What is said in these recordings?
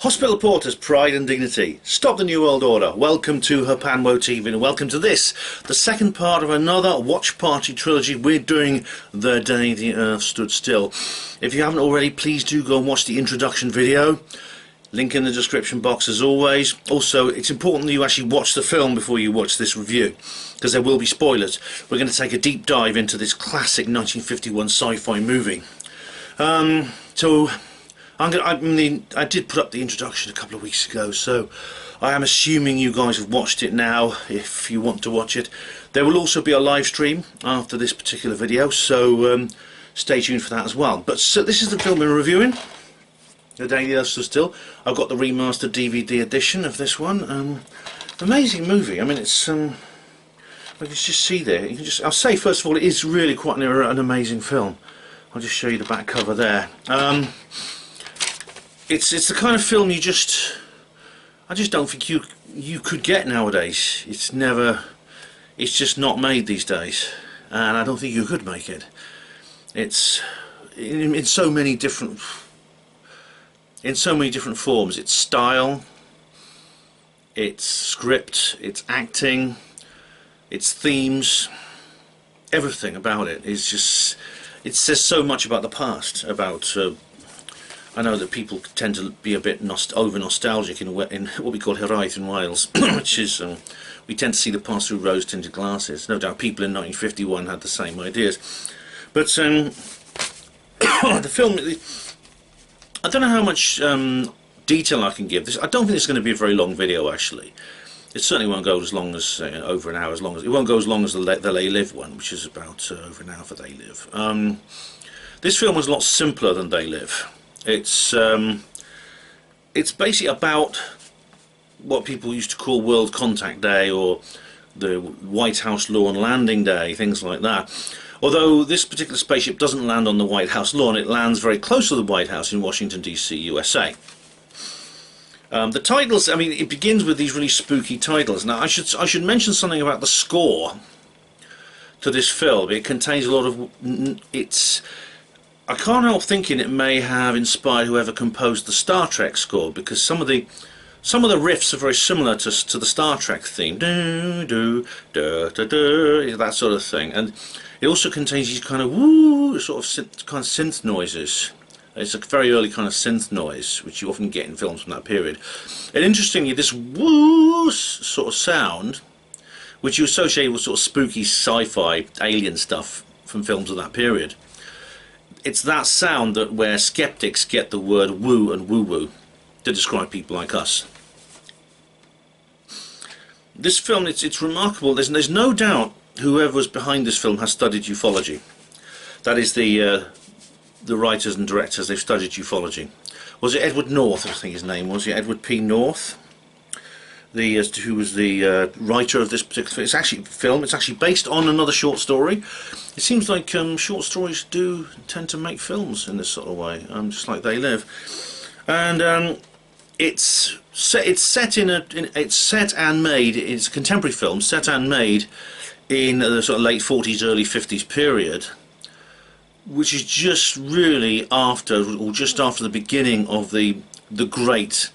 Hospital Porters, Pride and Dignity. Stop the New World Order. Welcome to Hapanwo TV and welcome to this, the second part of another Watch Party trilogy. We're doing The Day the Earth Stood Still. If you haven't already, please do go and watch the introduction video. Link in the description box as always. Also, it's important that you actually watch the film before you watch this review, because there will be spoilers. We're going to take a deep dive into this classic 1951 sci-fi movie. I did put up the introduction a couple of weeks ago, so I am assuming you guys have watched it now, if you want to watch it. There will also be a live stream after this particular video, so stay tuned for that as well. But so this is the film we're reviewing, The Day the Earth Stood Still. I've got the remastered DVD edition of this one. Amazing movie. I mean, it's you can just see there. You can just. I'll say first of all, it is really quite an amazing film. I'll just show you the back cover there. It's the kind of film I just don't think you could get nowadays. It's just not made these days, and I don't think you could make it. It's in so many different forms. Its style, its script, its acting, its themes, everything about it is just. It says so much about the past, about. I know that people tend to be a bit over-nostalgic in what we call Hiraeth in Wales, which is, we tend to see the past through rose-tinted glasses. No doubt people in 1951 had the same ideas. But the film, I don't know how much detail I can give. I don't think it's going to be a very long video, actually. It certainly won't go as long as, over an hour, it won't go as long as the They Live one, which is about over an hour for They Live. This film was a lot simpler than They Live. It's basically about what people used to call World Contact Day or the White House lawn landing day, things like that. Although this particular spaceship doesn't land on the White House lawn, it lands very close to the White House in Washington DC, USA. The titles, I mean, it begins with these really spooky titles. Now I should mention something about the score to this film. It contains a lot of I can't help thinking it may have inspired whoever composed the Star Trek score, because some of the riffs are very similar to the Star Trek theme, do do da da da, that sort of thing, and it also contains these kind of woo sort of synth noises. It's a very early kind of synth noise, which you often get in films from that period. And interestingly, this woo sort of sound, which you associate with sort of spooky sci-fi alien stuff from films of that period. It's that sound where skeptics get the word woo and woo-woo to describe people like us. This film, it's remarkable. There's no doubt whoever was behind this film has studied ufology. That is the writers and directors. They've studied ufology. Was it Edward North? I think his name was. Yeah, Edward P. North. Who was the writer of this particular film. It's actually based on another short story. It seems like short stories do tend to make films in this sort of way, just like They Live. And it's a contemporary film, set and made in the sort of late 40s, early 50s period, which is just really just after the beginning of the great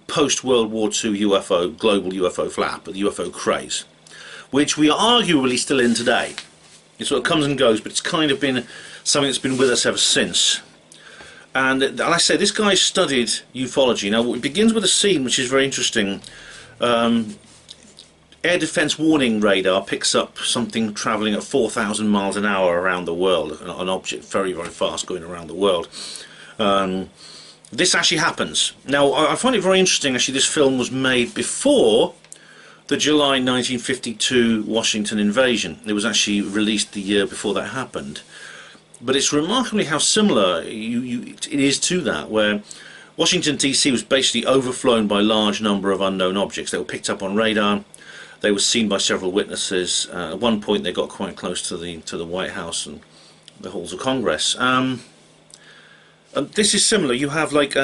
post-World War II global UFO flap, the UFO craze, which we are arguably still in today. It sort of comes and goes, but it's kind of been something that's been with us ever since. And like I say, this guy studied ufology. Now, it begins with a scene which is very interesting. Air defense warning radar picks up something traveling at 4,000 miles an hour around the world, an object very, very fast going around the world. This actually happens. Now, I find it very interesting, actually. This film was made before the July 1952 Washington invasion. It was actually released the year before that happened. But it's remarkably how similar it is to that, where Washington DC was basically overflown by a large number of unknown objects. They were picked up on radar. They were seen by several witnesses. At one point they got quite close to the White House and the halls of Congress. And this is similar. You have like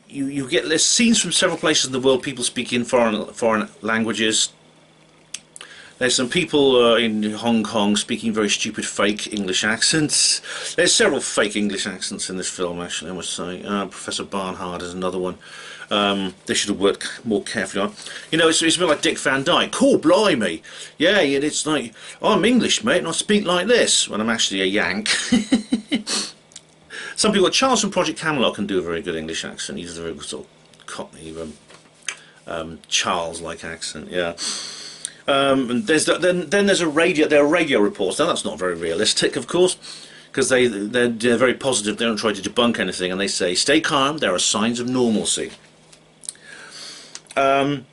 you get scenes from several places in the world. People speaking foreign languages. There's some people in Hong Kong speaking very stupid fake English accents. There's several fake English accents in this film, actually, I must say. Professor Barnard is another one. They should have worked more carefully on. You know, it's a bit like Dick Van Dyke. Cool, blimey. Yeah, and it's like, I'm English, mate, and I speak like this, when I'm actually a Yank. Some people, Charles from Project Camelot can do a very good English accent. He's a very good sort of Cockney, Charles-like accent, yeah. And then there's there are radio reports. Now that's not very realistic, of course, because they're very positive. They don't try to debunk anything, and they say, "Stay calm. There are signs of normalcy." But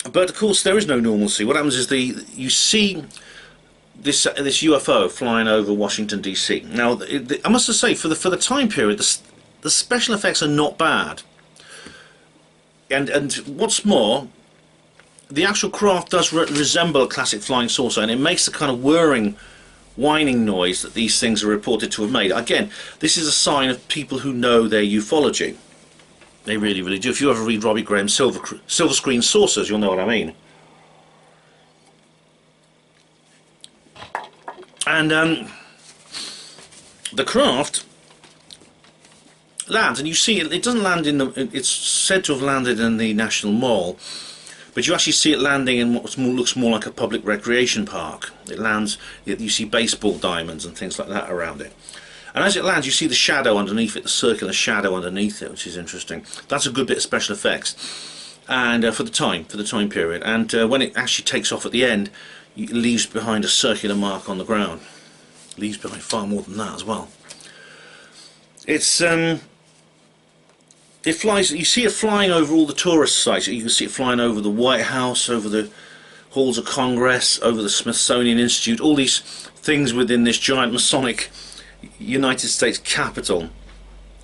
of course, there is no normalcy. What happens is you see this UFO flying over Washington D.C. Now, I must say, for the time period, the special effects are not bad, and what's more, the actual craft does resemble a classic flying saucer, and it makes the kind of whirring, whining noise that these things are reported to have made. Again, this is a sign of people who know their ufology. They really, really do. If you ever read Robbie Graham's Silver Screen Saucers, you'll know what I mean. And the craft lands, and you see it doesn't land in it's said to have landed in the National Mall, but you actually see it landing in what looks more like a public recreation park. It lands, you see baseball diamonds and things like that around it. And as it lands, you see the shadow underneath it, the circular shadow underneath it, which is interesting. That's a good bit of special effects, and for the time period. And when it actually takes off at the end, it leaves behind a circular mark on the ground. It leaves behind far more than that as well. It's it flies. You see it flying over all the tourist sites. You can see it flying over the White House, over the halls of Congress, over the Smithsonian Institute, all these things within this giant Masonic United States Capitol.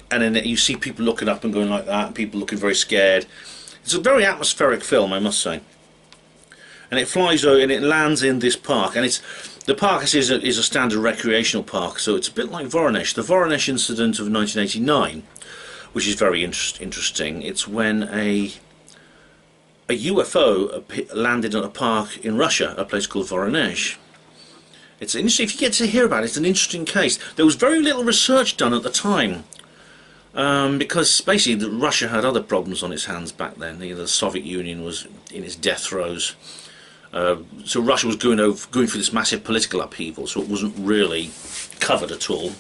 And then you see people looking up and going like that, and people looking very scared. It's a very atmospheric film, I must say. And it flies over and it lands in this park, and the park is a standard recreational park, so it's a bit like Voronezh. The Voronezh incident of 1989, which is very interesting. It's when a UFO landed at a park in Russia, a place called Voronezh. It's interesting. If you get to hear about it, it's an interesting case. There was very little research done at the time, because basically Russia had other problems on its hands back then. The Soviet Union was in its death throes. So Russia was going through this massive political upheaval, so it wasn't really covered at all.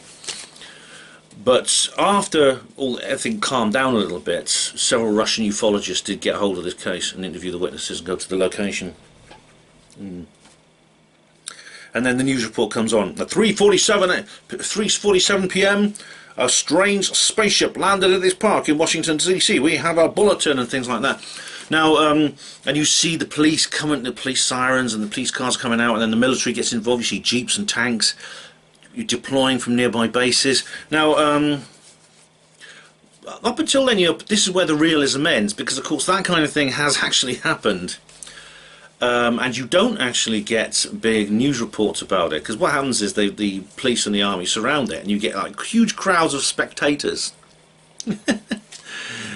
But after everything calmed down a little bit, several Russian ufologists did get hold of this case and interview the witnesses and go to the location. And then the news report comes on. At 3:47 p.m, a strange spaceship landed at this park in Washington D.C. We have a bulletin and things like that. Now, and you see the police coming, the police sirens and the police cars coming out, and then the military gets involved. You see jeeps and tanks deploying from nearby bases. Now, up until then, this is where the realism ends, because of course that kind of thing has actually happened. And you don't actually get big news reports about it, because what happens is the police and the army surround it, and you get like huge crowds of spectators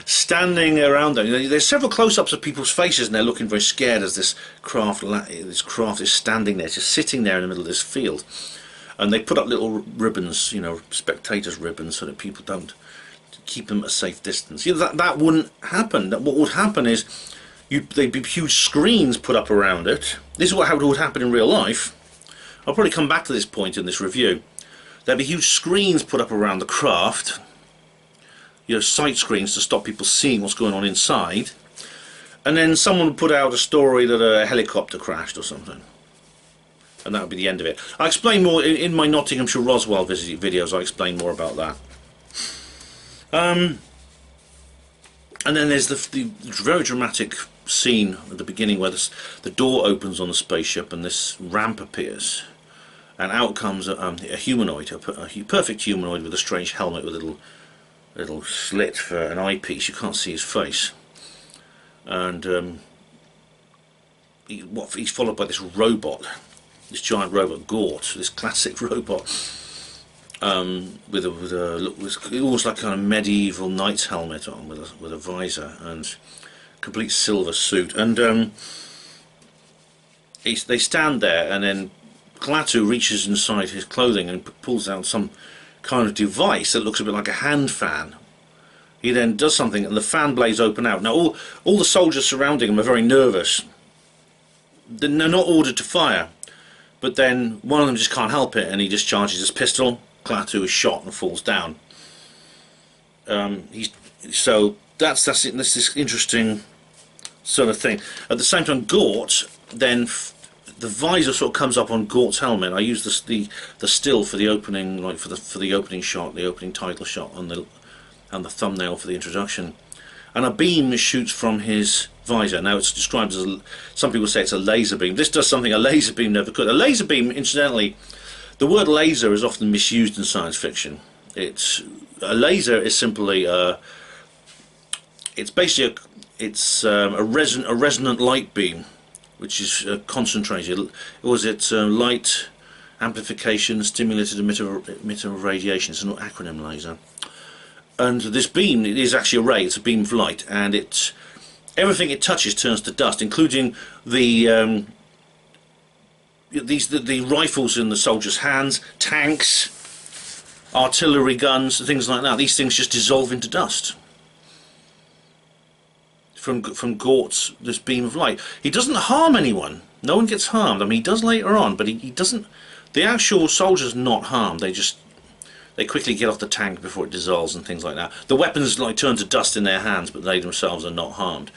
standing around them. There's several close-ups of people's faces, and they're looking very scared as this craft is standing there, just sitting there in the middle of this field. And they put up little ribbons, spectators' ribbons, so that people don't keep them at a safe distance. That wouldn't happen. What would happen is there'd be huge screens put up around it. This is what would happen in real life. I'll probably come back to this point in this review. There'd be huge screens put up around the craft, sight screens to stop people seeing what's going on inside. And then someone would put out a story that a helicopter crashed or something. And that would be the end of it. I explain more in my Nottinghamshire Roswell videos. I explain more about that. And then there's the very dramatic scene at the beginning where the door opens on the spaceship and this ramp appears, and out comes a humanoid, a perfect humanoid with a strange helmet with a little slit for an eyepiece. You can't see his face, and he's followed by this robot. This giant robot, Gort, this classic robot, with almost like a kind of medieval knight's helmet on, with a visor and complete silver suit. And they stand there, and then Klaatu reaches inside his clothing and pulls out some kind of device that looks a bit like a hand fan. He then does something, and the fan blades open out. Now all the soldiers surrounding him are very nervous. They're not ordered to fire, but then one of them just can't help it, and he discharges his pistol. Klaatu is shot and falls down. So that's this interesting sort of thing. At the same time, Gort then the visor sort of comes up on Gort's helmet. I use the still for the opening, like for the opening shot, the opening title shot, and the thumbnail for the introduction. And a beam shoots from his visor. Now it's described as some people say it's a laser beam. This does something a laser beam never could. A laser beam, incidentally, the word laser is often misused in science fiction. A laser is simply it's basically a resonant light beam, which is concentrated. Light amplification stimulated emitter of radiation. It's an acronym, laser. And this beam, it is actually a ray. It's a beam of light, and everything it touches turns to dust, including the rifles in the soldiers' hands, tanks, artillery guns, things like that. These things just dissolve into dust from Gort's this beam of light. He doesn't harm anyone. No one gets harmed. I mean, he does later on, but he doesn't. The actual soldiers not harmed. They quickly get off the tank before it dissolves and things like that. The weapons turn to dust in their hands, but they themselves are not harmed.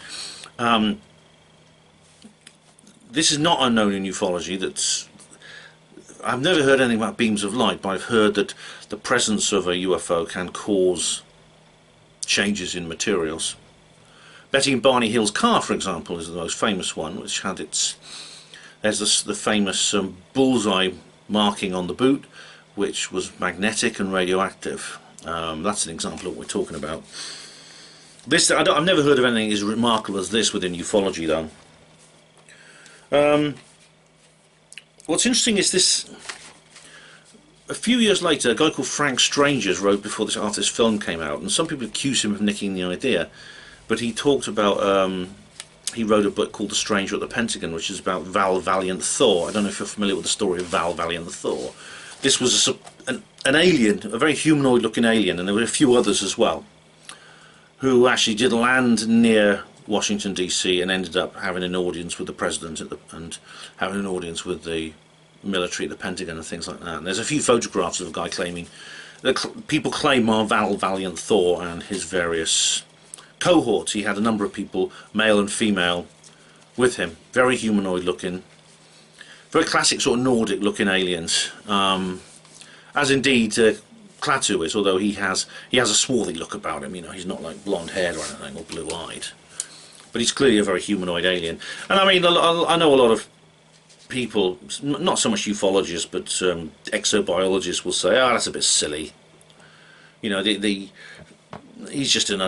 This is not unknown in ufology. I've never heard anything about beams of light, but I've heard that the presence of a UFO can cause changes in materials. Betty and Barney Hill's car, for example, is the most famous one, which had there's the famous bullseye marking on the boot, which was magnetic and radioactive. That's an example of what we're talking about. I've never heard of anything as remarkable as this within ufology, though. What's interesting is this. A few years later, a guy called Frank Strangers wrote after this film came out, and some people accuse him of nicking the idea, but he talked about. He wrote a book called The Stranger at the Pentagon, which is about Val Valiant Thor. I don't know if you're familiar with the story of Val Valiant Thor. This was an alien, a very humanoid-looking alien, and there were a few others as well, who actually did land near Washington DC and ended up having an audience with the president and having an audience with the military, the Pentagon, and things like that. And there's a few photographs of a guy claiming that people claim are Val Valiant Thor and his various cohorts. He had a number of people, male and female, with him, very humanoid-looking. Very classic sort of Nordic-looking aliens, as indeed Klaatu is. Although he has a swarthy look about him. You know, he's not like blonde-haired or anything, or blue-eyed, but he's clearly a very humanoid alien. And I mean, I know a lot of people, not so much ufologists, but exobiologists, will say, "Oh, that's a bit silly." You know, he's just an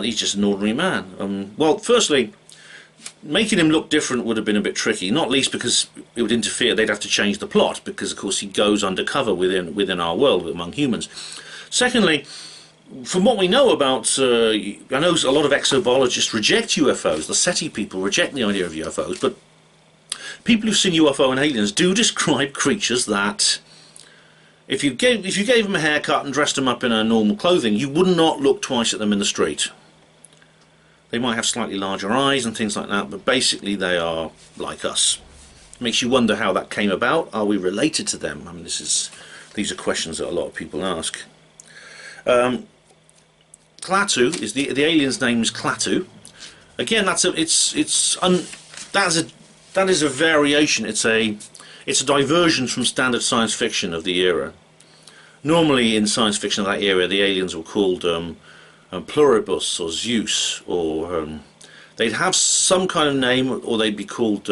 ordinary man. Well, firstly, making him look different would have been a bit tricky, not least because it would interfere. They'd have to change the plot, because of course he goes undercover within our world among humans. Secondly, from what we know about, I know a lot of exobiologists reject UFOs. The SETI people reject the idea of UFOs, but people who've seen UFO and aliens do describe creatures that, if you gave them a haircut and dressed them up in a normal clothing, you would not look twice at them in the street. They might have slightly larger eyes and things like that, but basically they are like us. It makes you wonder how that came about. Are we related to them? I mean, these are questions that a lot of people ask. Klaatu is the alien's name is Klaatu. Again, that is a variation. It's a diversion from standard science fiction of the era. Normally, in science fiction of that era, the aliens were called Pluribus or Zeus, or they'd have some kind of name, or they'd be called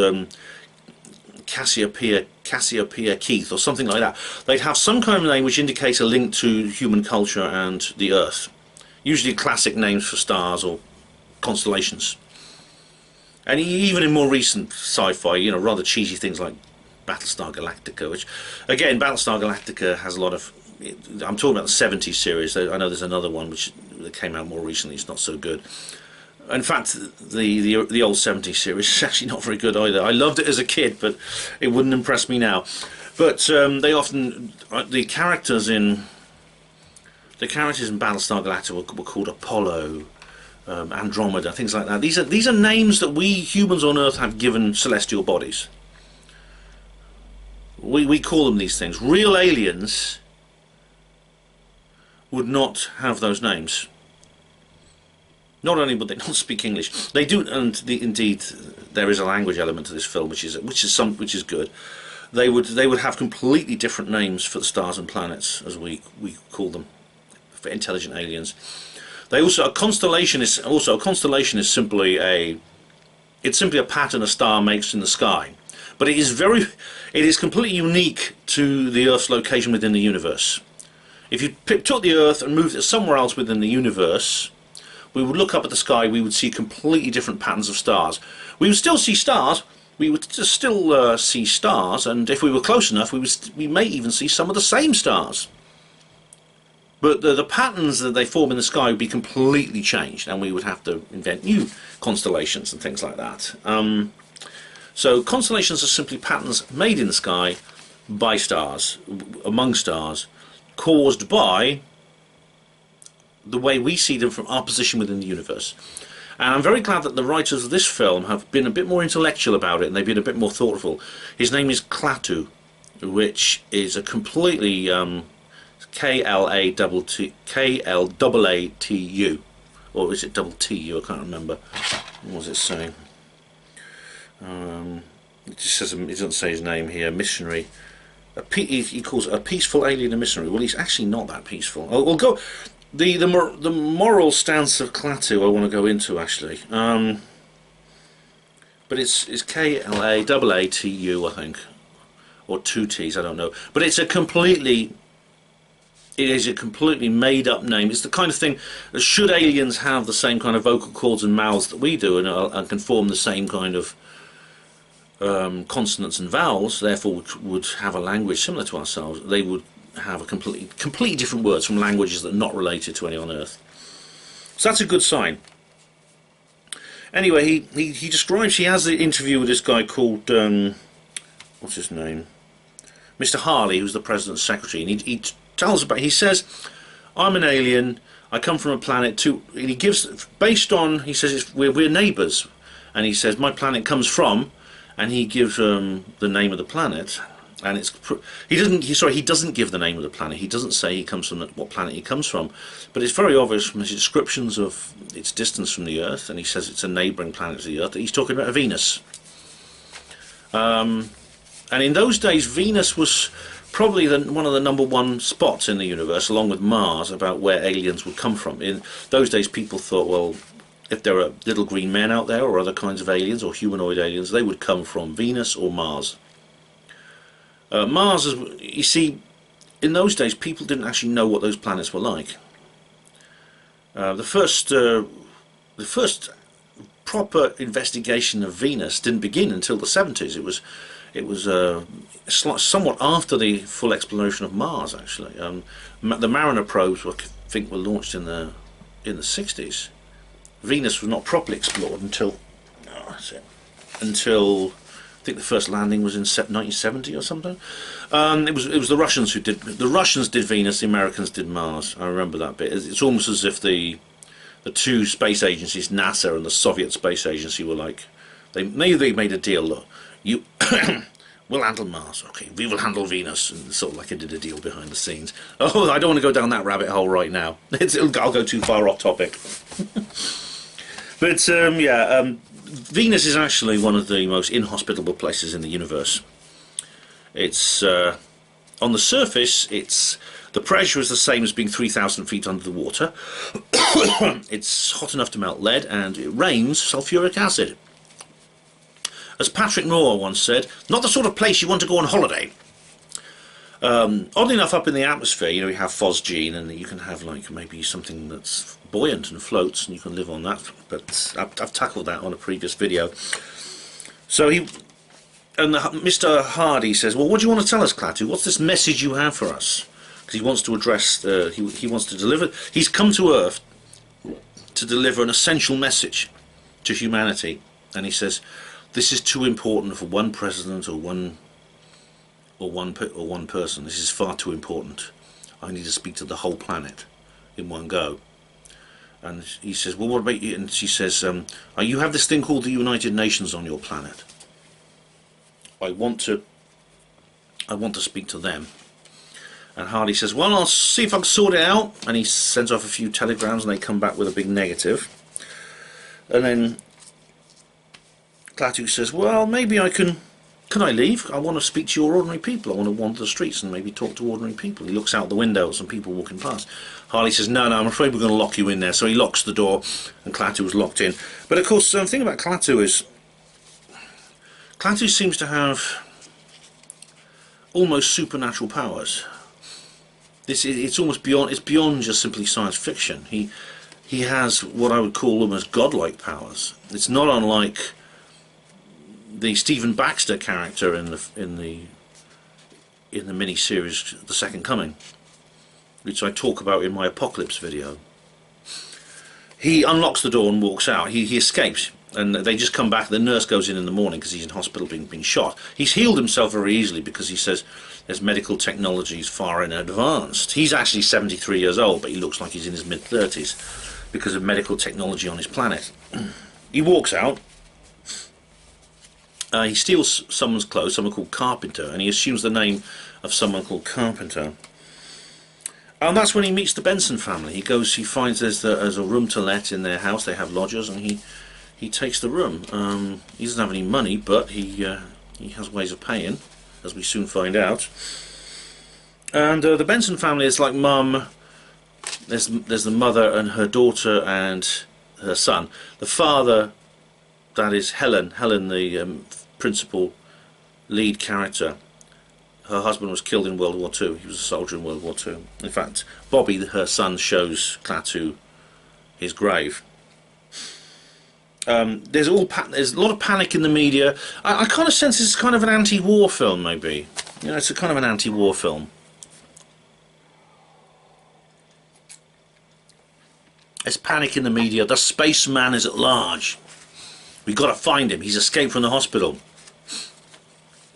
Cassiopeia Keith or something like that. They'd have some kind of name which indicates a link to human culture and the Earth. Usually classic names for stars or constellations. And even in more recent sci-fi, you know, rather cheesy things like Battlestar Galactica, which, again, Battlestar Galactica has a lot of... I'm talking about the 70s series. I know there's another one that came out more recently. It's not so good. In fact, the old 70s series is actually not very good either. I loved it as a kid, but it wouldn't impress me now. But they often the characters in Battlestar Galactica were called Apollo, Andromeda, things like that. These are names that we humans on Earth have given celestial bodies. We call them these things. Real aliens would not have those names. Not only would they not speak English, they do, and indeed there is a language element to this film, which is good. They would have completely different names for the stars and planets, as we call them, for intelligent aliens. They also a constellation is simply a pattern a star makes in the sky, but it is completely unique to the Earth's location within the universe. If you took the Earth and moved it somewhere else within the universe, we would look up at the sky, we would see completely different patterns of stars. We would still see stars, see stars, and if we were close enough, we may even see some of the same stars. But the patterns that they form in the sky would be completely changed, and we would have to invent new constellations and things like that. So constellations are simply patterns made in the sky by stars, among stars, caused by the way we see them from our position within the universe. And I'm very glad that the writers of this film have been a bit more intellectual about it, and they've been a bit more thoughtful. His name is Klaatu, which is a completely K-L-A-T-U, or is it double T-U? I can't remember. What was it saying? It just says, it doesn't say his name here. Missionary. He calls it a peaceful alien and missionary. Well, he's actually not that peaceful. We'll go. The moral stance of Klaatu I want to go into actually, but it's K-L-A-A-T-U, I think, or two T's, I don't know. But it is a completely made up name. It's the kind of thing that should aliens have the same kind of vocal cords and mouths that we do, and can form the same kind of consonants and vowels, therefore would have a language similar to ourselves, they would have a completely different words from languages that are not related to any on Earth. So that's a good sign. Anyway, he describes, he has the interview with this guy called what's his name, Mr. Harley, who's the president's secretary, and he tells about, he says, I'm an alien, I come from a planet too, and he gives, based on, he says we're neighbours, and he says my planet comes from, and he gives the name of the planet. And he doesn't give the name of the planet. He doesn't say he comes from what planet he comes from, but it's very obvious from his descriptions of its distance from the Earth, and he says it's a neighbouring planet to the Earth, that he's talking about Venus. And in those days, Venus was probably one of the #1 spots in the universe, along with Mars, about where aliens would come from. In those days, people thought, well, if there are little green men out there, or other kinds of aliens, or humanoid aliens, they would come from Venus or Mars. Mars, you see, in those days people didn't actually know what those planets were like. The first proper investigation of Venus didn't begin until the 70s. It was somewhat after the full exploration of Mars, actually. The Mariner probes I think were launched in the 60s. Venus was not properly explored until I think the first landing was in 1970 or something. It was the Russians who did. The Russians did Venus, the Americans did Mars. I remember that bit. It's almost as if the two space agencies, NASA and the Soviet Space Agency, were like, maybe they made a deal. Look, you we'll handle Mars, okay? We will handle Venus, and sort of like I did a deal behind the scenes. Oh, I don't want to go down that rabbit hole right now. I'll go too far off topic. But Venus is actually one of the most inhospitable places in the universe. It's on the surface, the pressure is the same as being 3,000 feet under the water. It's hot enough to melt lead, and it rains sulfuric acid. As Patrick Moore once said, not the sort of place you want to go on holiday. Oddly enough, up in the atmosphere, you have phosgene, and you can have like maybe something that's buoyant and floats, and you can live on that. But I've tackled that on a previous video. So Mr. Hardy says, well, what do you want to tell us, Klaatu? What's this message you have for us? Because he wants to address, he wants to deliver. He's come to Earth to deliver an essential message. to humanity, and he says, "This is too important for one president or one person. This is far too important. I need to speak to the whole planet in one go." And he says, "Well, what about you?" And she says, "You have this thing called the United Nations on your planet. I want to speak to them." And Hardy says, "Well, I'll see if I can sort it out." And he sends off a few telegrams, and they come back with a big negative. And then Klaatu says, "Well, maybe I can I leave? I want to speak to your ordinary people. I want to wander the streets and maybe talk to ordinary people." He looks out the window at some people walking past. Harley says, "No, I'm afraid we're going to lock you in there." So he locks the door, and Klaatu was locked in. But of course, the thing about Klaatu is, Klaatu seems to have almost supernatural powers. It's almost beyond. It's beyond just simply science fiction. He has what I would call almost godlike powers. It's not unlike the Stephen Baxter character in the mini-series The Second Coming, which I talk about in my Apocalypse video. He unlocks the door and walks out. He escapes, and they just come back. The nurse goes in the morning because he's in hospital being shot. He's healed himself very easily because he says there's medical technologies far in advanced. He's actually 73 years old, but he looks like he's in his mid-30s because of medical technology on his planet. He walks out. He steals someone's clothes, someone called Carpenter, and he assumes the name of someone called Carpenter. And that's when he meets the Benson family. He finds there's a room to let in their house. They have lodgers, and he takes the room. He doesn't have any money, but he has ways of paying, as we soon find out. And the Benson family is like Mum. There's the mother and her daughter and her son. The father, that is Helen, the principal lead character. Her husband was killed in World War II. He was a soldier in World War II. In fact, Bobby, her son, shows Klaatu his grave. There's a lot of panic in the media. I kind of sense this is kind of an anti-war film, maybe. You know, it's a kind of an anti-war film. There's panic in the media. The spaceman is at large. We've got to find him. He's escaped from the hospital.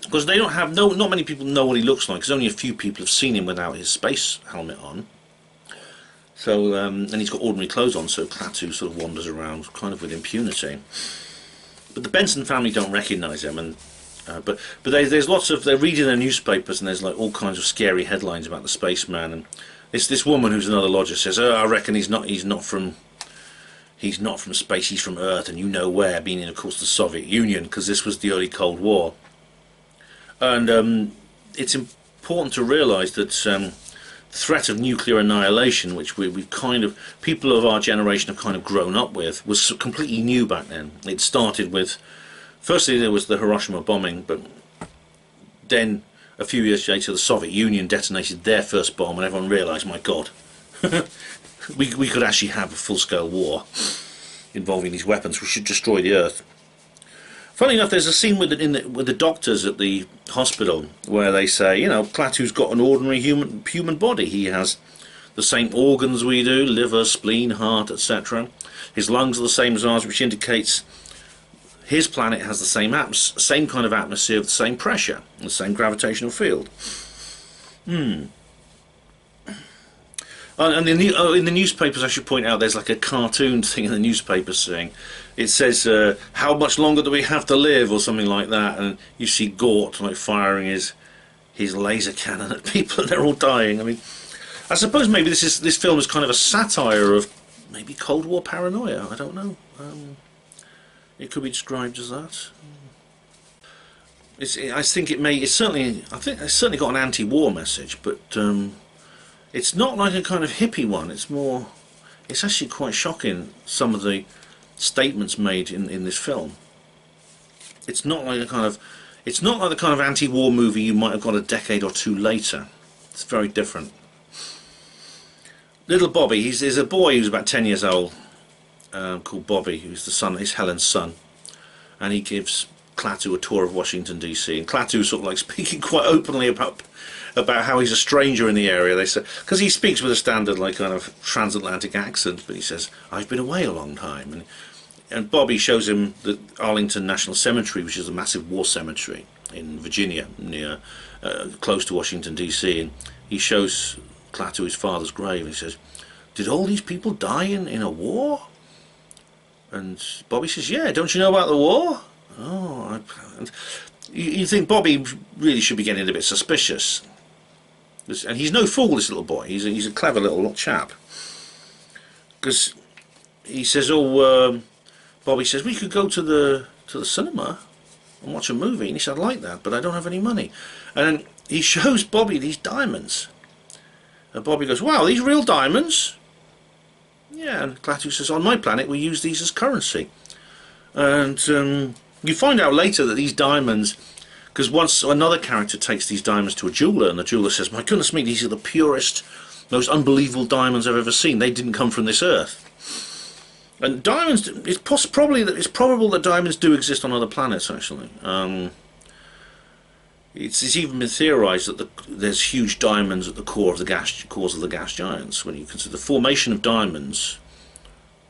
Because they don't have not many people know what he looks like. Because only a few people have seen him without his space helmet on. So and he's got ordinary clothes on. So Klaatu sort of wanders around kind of with impunity. But the Benson family don't recognise him, and but there's lots of, they're reading their newspapers, and there's like all kinds of scary headlines about the spaceman. And this woman who's another lodger says, "Oh, I reckon he's not from space, he's from Earth, and you know where," being in, of course, the Soviet Union, because this was the early Cold War. And it's important to realise that the threat of nuclear annihilation, which we've kind of, people of our generation have kind of grown up with, was completely new back then. It started with, firstly there was the Hiroshima bombing, but then a few years later the Soviet Union detonated their first bomb, and everyone realised, my God, we could actually have a full-scale war involving these weapons which should destroy the Earth. Funny enough, there's a scene with the doctors at the hospital where they say, you know, Klaatu's got an ordinary human body. He has the same organs we do, liver, spleen, heart, etc. His lungs are the same as ours, which indicates his planet has the same kind of atmosphere, the same pressure, the same gravitational field. And in the newspapers, I should point out, there's like a cartoon thing in the newspapers saying, it says, "How much longer do we have to live?" or something like that, and you see Gort like firing his laser cannon at people, and they're all dying. I mean, I suppose maybe this film is kind of a satire of maybe Cold War paranoia. I don't know. It could be described as that. I think it's certainly got an anti-war message, but it's not like a kind of hippie one. It's actually quite shocking, some of the statements made in this film. It's not like the kind of anti-war movie you might have got a decade or two later. It's very different. Little Bobby, there's a boy who's about 10 years old, called Bobby, who's he's Helen's son, and he gives Klaatu a tour of Washington DC, and Klaatu's sort of like speaking quite openly about how he's a stranger in the area. They say, because he speaks with a standard like kind of transatlantic accent, but he says, "I've been away a long time," and and Bobby shows him the Arlington National Cemetery, which is a massive war cemetery in Virginia, near close to Washington D.C. And he shows Klaatu his father's grave, and he says, "Did all these people die in a war?" And Bobby says, "Yeah, don't you know about the war?" Oh, and you think Bobby really should be getting a bit suspicious. And he's no fool, this little boy. He's a clever little chap. Because he says, Bobby says, "We could go to the cinema and watch a movie." And he said, "I'd like that, but I don't have any money." And then he shows Bobby these diamonds. And Bobby goes, "Wow, these real diamonds?" Yeah, and Klaatu says, "On my planet we use these as currency." And you find out later that these diamonds, because once another character takes these diamonds to a jeweler, and the jeweler says, "My goodness me, these are the purest, most unbelievable diamonds I've ever seen. They didn't come from this earth." And diamonds, it's probable that diamonds do exist on other planets, actually. It's even been theorized that there's huge diamonds at the core of the gas giants. When you consider the formation of diamonds,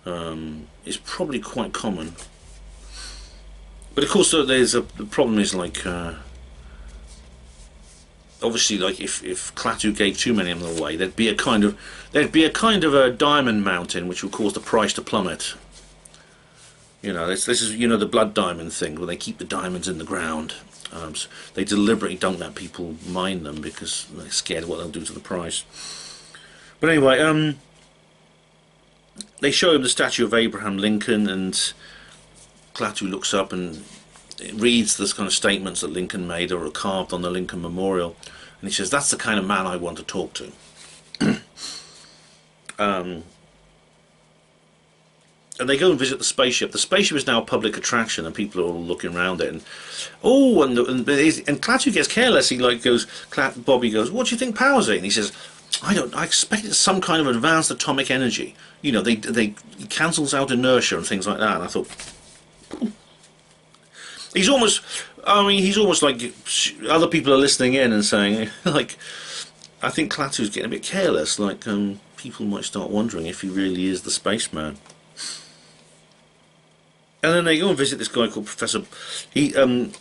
is probably quite common. But of course, the problem is, like, obviously, like if Klaatu gave too many of them away, there'd be a kind of a diamond mountain which would cause the price to plummet. You know, this is the blood diamond thing, where they keep the diamonds in the ground. So they deliberately don't let people mine them because they're scared of what they'll do to the price. But anyway, they show him the statue of Abraham Lincoln, and Klaatu looks up and reads this kind of statements that Lincoln made, or are carved on the Lincoln Memorial, and he says, "That's the kind of man I want to talk to." And they go and visit the spaceship. The spaceship is now a public attraction, and people are all looking around it. And Klaatu gets careless. He Bobby goes, "What do you think powers it?" And he says, I expect it's some kind of advanced atomic energy. You know, they cancels out inertia and things like that." And I thought, he's almost like other people are listening in and saying, like, I think Klaatu's getting a bit careless. Like, people might start wondering if he really is the spaceman. And then they go and visit this guy called Professor. Klaatu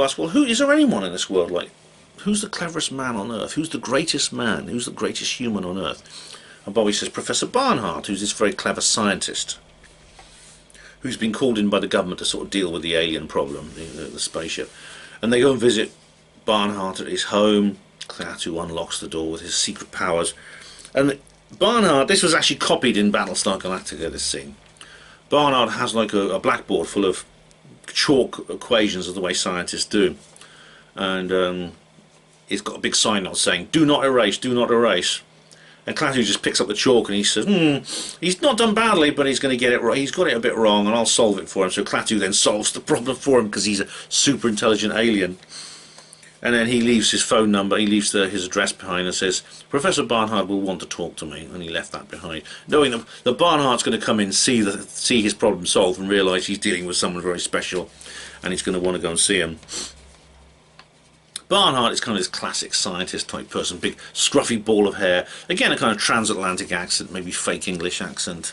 asks, "Well, is there anyone in this world, like, who's the cleverest man on Earth? Who's the greatest man? Who's the greatest human on Earth?" And Bobby says, "Professor Barnhart, who's this very clever scientist, who's been called in by the government to sort of deal with the alien problem, the spaceship." And they go and visit Barnhart at his home. Klaatu unlocks the door with his secret powers. And Barnhart, this was actually copied in Battlestar Galactica, this scene. Barnard has like a blackboard full of chalk equations of the way scientists do, and he's got a big sign out saying, "Do not erase, do not erase." And Klaatu just picks up the chalk and he says, he's not done badly, but he's going to get it right. He's got it a bit wrong, and I'll solve it for him. So Klaatu then solves the problem for him because he's a super intelligent alien. And then he leaves his phone number, he leaves his address behind and says, "Professor Barnhart will want to talk to me." And he left that behind, knowing that Barnhart's going to come in, see his problem solved, and realise he's dealing with someone very special, and he's going to want to go and see him. Barnhart is kind of this classic scientist type person, big scruffy ball of hair, again a kind of transatlantic accent, maybe fake English accent.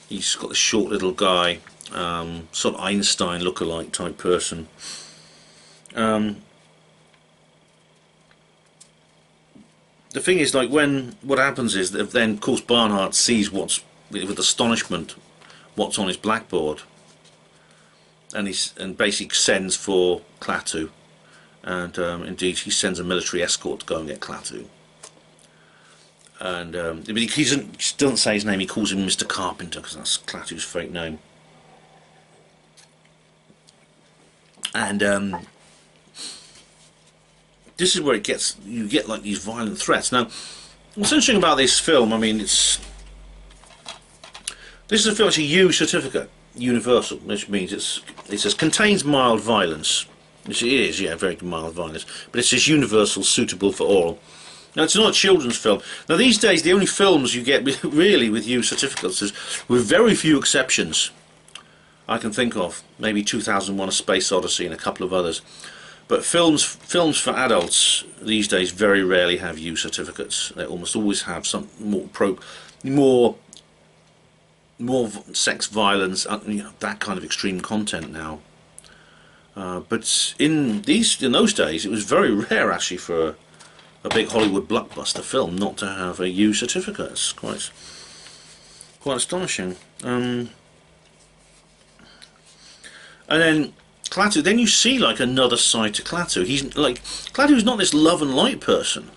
He's got this short little guy, sort of Einstein look-alike type person. The thing is, like, what happens is that then, of course, Barnhart sees with astonishment what's on his blackboard, and basically sends for Klaatu, and indeed he sends a military escort to go and get Klaatu. And but he doesn't say his name. He calls him Mr. Carpenter because that's Klaatu's fake name. And this is where you get like these violent threats. Now, what's interesting about this film, I mean, this is a film, it's a U certificate, universal, which means it says contains mild violence, which it is, yeah, very mild violence, but it says universal, suitable for all. Now, it's not a children's film. Now, these days, the only films you get really with U certificates is, with very few exceptions I can think of, maybe 2001: A Space Odyssey and a couple of others. But films for adults these days very rarely have U certificates. They almost always have some more more sex violence, you know, that kind of extreme content now. But in those days, it was very rare actually for a big Hollywood blockbuster film not to have a U certificate. It's quite astonishing. And then Klaatu, then you see like another side to Klaatu. Klaatu's not this love and light person.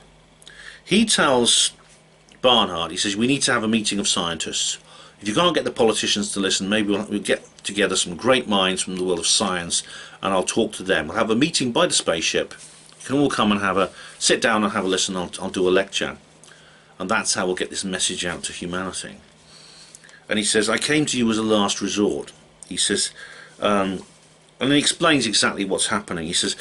He tells Barnard, he says, we need to have a meeting of scientists. If you can't get the politicians to listen, maybe we'll get together some great minds from the world of science, and I'll talk to them. We'll have a meeting by the spaceship. You can all come and sit down and have a listen. I'll do a lecture. And that's how we'll get this message out to humanity. And he says, I came to you as a last resort. He says, and he explains exactly what's happening. He says,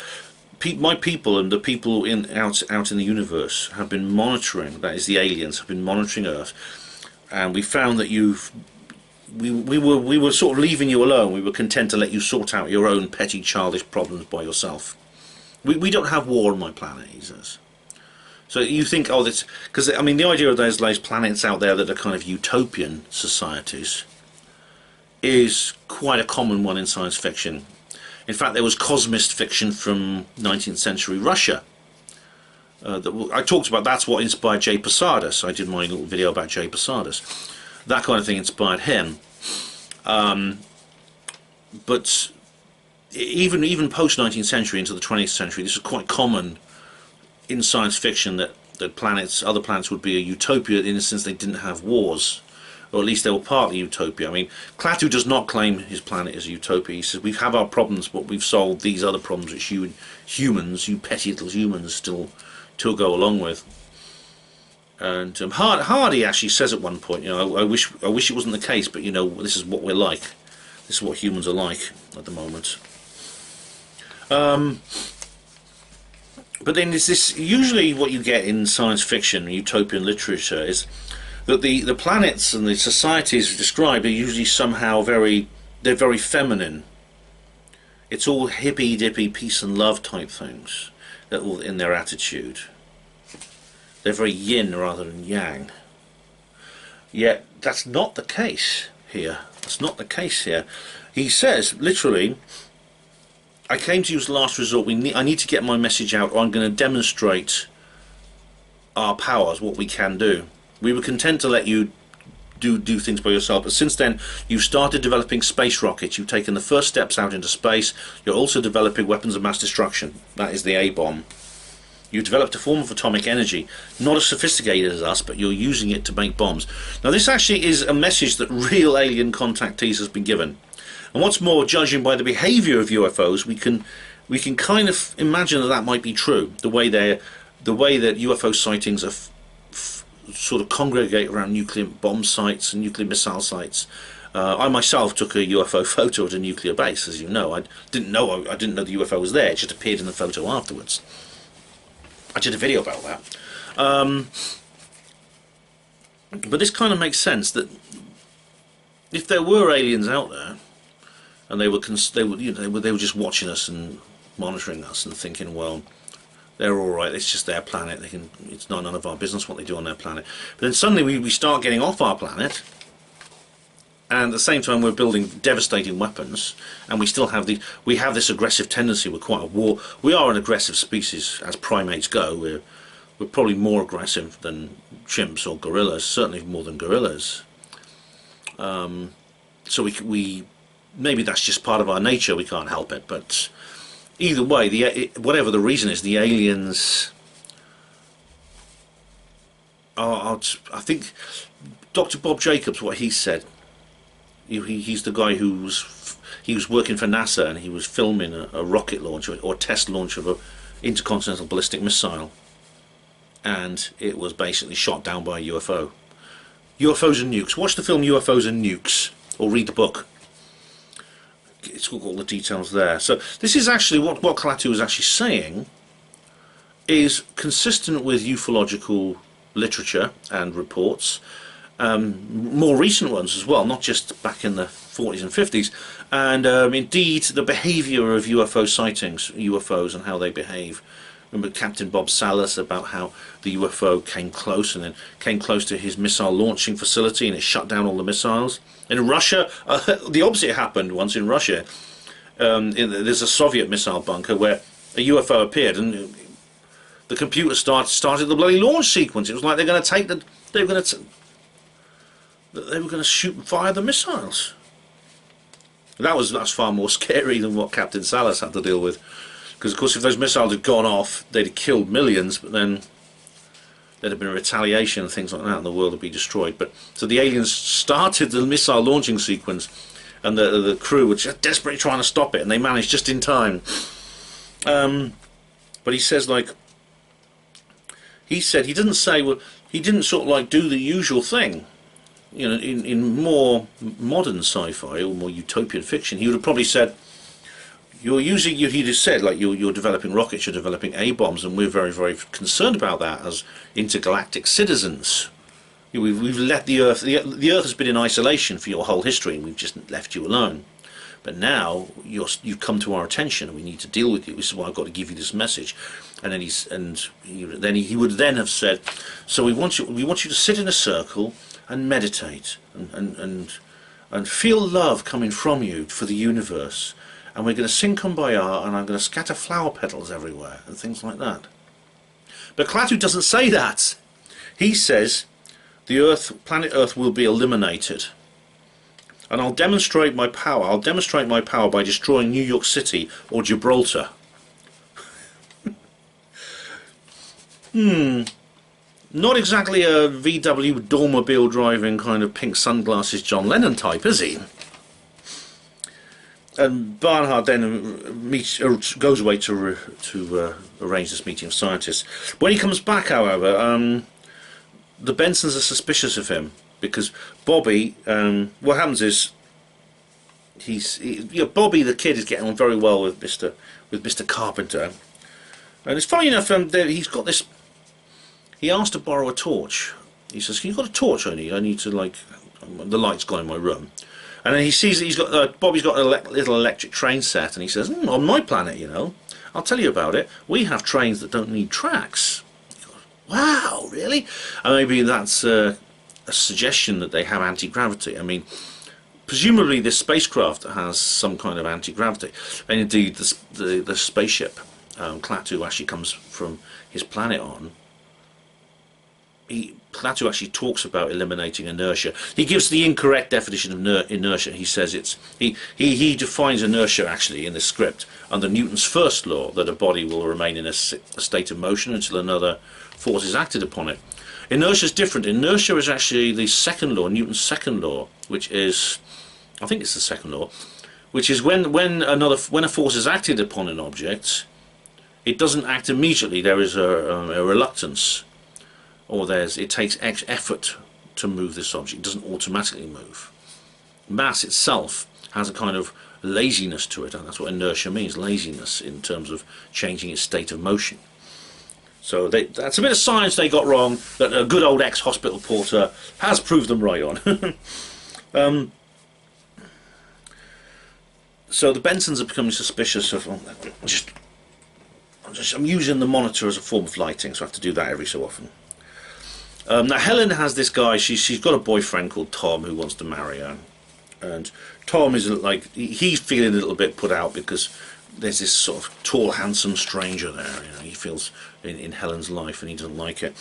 my people and the people out in the universe have been monitoring, that is the aliens, have been monitoring Earth, and we found that we were sort of leaving you alone. We were content to let you sort out your own petty childish problems by yourself. We don't have war on my planet, he says. So you think, oh, that's because I mean the idea of those planets out there that are kind of utopian societies is quite a common one in science fiction. In fact, there was cosmist fiction from 19th century Russia. That I talked about. That's what inspired J. Posadas. I did my little video about J. Posadas. That kind of thing inspired him. But even post 19th century into the 20th century, this is quite common in science fiction that other planets would be a utopia in the sense they didn't have wars, or at least they were partly utopia. I mean, Klaatu does not claim his planet is a utopia. He says we have our problems, but we've solved these other problems which you petty little humans still go along with. And Hardy actually says at one point, you know, I wish it wasn't the case, but you know, this is what we're like. This is what humans are like at the moment. But then there's this, usually what you get in science fiction, utopian literature, is that the planets and the societies described are usually somehow they're very feminine. It's all hippy-dippy peace and love type things in their attitude. They're very yin rather than yang. Yet that's not the case here. That's not the case here. He says, literally, I came to you as a last resort. I need to get my message out, or I'm going to demonstrate our powers, what we can do. We were content to let you do things by yourself, but since then you've started developing space rockets. You've taken the first steps out into space. You're also developing weapons of mass destruction. That is the A-bomb. You've developed a form of atomic energy, not as sophisticated as us, but you're using it to make bombs. Now this actually is a message that real alien contactees has been given. And what's more, judging by the behaviour of UFOs, we can kind of imagine that might be true. The way that UFO sightings are sort of congregate around nuclear bomb sites and nuclear missile sites. I myself took a UFO photo at a nuclear base, as you know. I didn't know the UFO was there. It just appeared in the photo afterwards. I did a video about that. But this kind of makes sense that if there were aliens out there, and they were just watching us and monitoring us and thinking, well, they're all right. It's just their planet. It's none of our business what they do on their planet. But then suddenly we start getting off our planet, and at the same time we're building devastating weapons, and we still have this aggressive tendency. We're quite a war. We are an aggressive species as primates go. We're probably more aggressive than chimps or gorillas. Certainly more than gorillas. So we maybe that's just part of our nature. We can't help it. But either way, whatever the reason is, the aliens are. I think Dr. Bob Jacobs, what he said. He's the guy he was working for NASA, and he was filming a rocket launch or test launch of an intercontinental ballistic missile, and it was basically shot down by a UFO. UFOs and nukes. Watch the film UFOs and Nukes, or read the book. It's got all the details there. So this is actually what Klaatu is actually saying is consistent with ufological literature and reports. More recent ones as well, not just back in the 40s and 50s, and indeed the behaviour of UFO sightings, UFOs and how they behave, remember Captain Bob Salas, about how the UFO came close and then came close to his missile launching facility and it shut down all the missiles. In Russia, the opposite happened once in Russia. There's a Soviet missile bunker where a UFO appeared and the computer started the bloody launch sequence. It was like they were going to shoot and fire the missiles. That's far more scary than what Captain Salas had to deal with, because of course if those missiles had gone off, they'd have killed millions, but then there'd have been a retaliation and things like that, and the world would be destroyed. But so the aliens started the missile launching sequence, and the crew were just desperately trying to stop it, and they managed just in time. But he says, like, he didn't say, well, he didn't sort of like do the usual thing. You know, in more modern sci-fi or more utopian fiction, he would have probably said, he'd have said, like, you're developing rockets, you're developing A-bombs, and we're very, very concerned about that as intergalactic citizens. We've let the Earth has been in isolation for your whole history, and we've just left you alone. But now you've come to our attention, and we need to deal with you. This is why I've got to give you this message. And then he would then have said, so we want you to sit in a circle and meditate and feel love coming from you for the universe, and we're going to sing Kumbaya, and I'm going to scatter flower petals everywhere and things like that. But Klaatu doesn't say that. He says planet Earth will be eliminated, and I'll demonstrate my power. I'll demonstrate my power by destroying New York City or Gibraltar. Not exactly a VW Dormobile driving kind of pink sunglasses John Lennon type, is he? And Barnard then goes away to arrange this meeting of scientists. When he comes back, however, the Bensons are suspicious of him, because Bobby, what happens is, Bobby the kid is getting on very well with Mr. Carpenter, and it's funny enough, he's got this. He asked to borrow a torch. He says, "You got a torch? I need to, like, the light's gone in my room." And then he sees that Bobby's got a little electric train set, and he says, "On my planet, you know, I'll tell you about it. We have trains that don't need tracks." He goes, "Wow, really?" And maybe that's a suggestion that they have anti-gravity. I mean, presumably this spacecraft has some kind of anti-gravity, and indeed the spaceship Klaatu actually comes from his planet on. Klaatu actually talks about eliminating inertia. He gives the incorrect definition of inertia. He says he defines inertia actually in the script under Newton's first law, that a body will remain in a state of motion until another force is acted upon it. Inertia is different. Inertia is actually the second law, Newton's second law, which is, I think it's the second law, which is when a force is acted upon an object, it doesn't act immediately. There is a reluctance. Or it takes effort to move this object. It doesn't automatically move. Mass itself has a kind of laziness to it, and that's what inertia means, laziness in terms of changing its state of motion. So that's a bit of science they got wrong, that a good old ex-hospital porter has proved them right on. So the Bensons are becoming suspicious of, I'm using the monitor as a form of lighting, so I have to do that every so often. Now Helen has this guy, she's got a boyfriend called Tom who wants to marry her, and Tom is like, he's feeling a little bit put out because there's this sort of tall handsome stranger there, you know, he feels in Helen's life and he doesn't like it,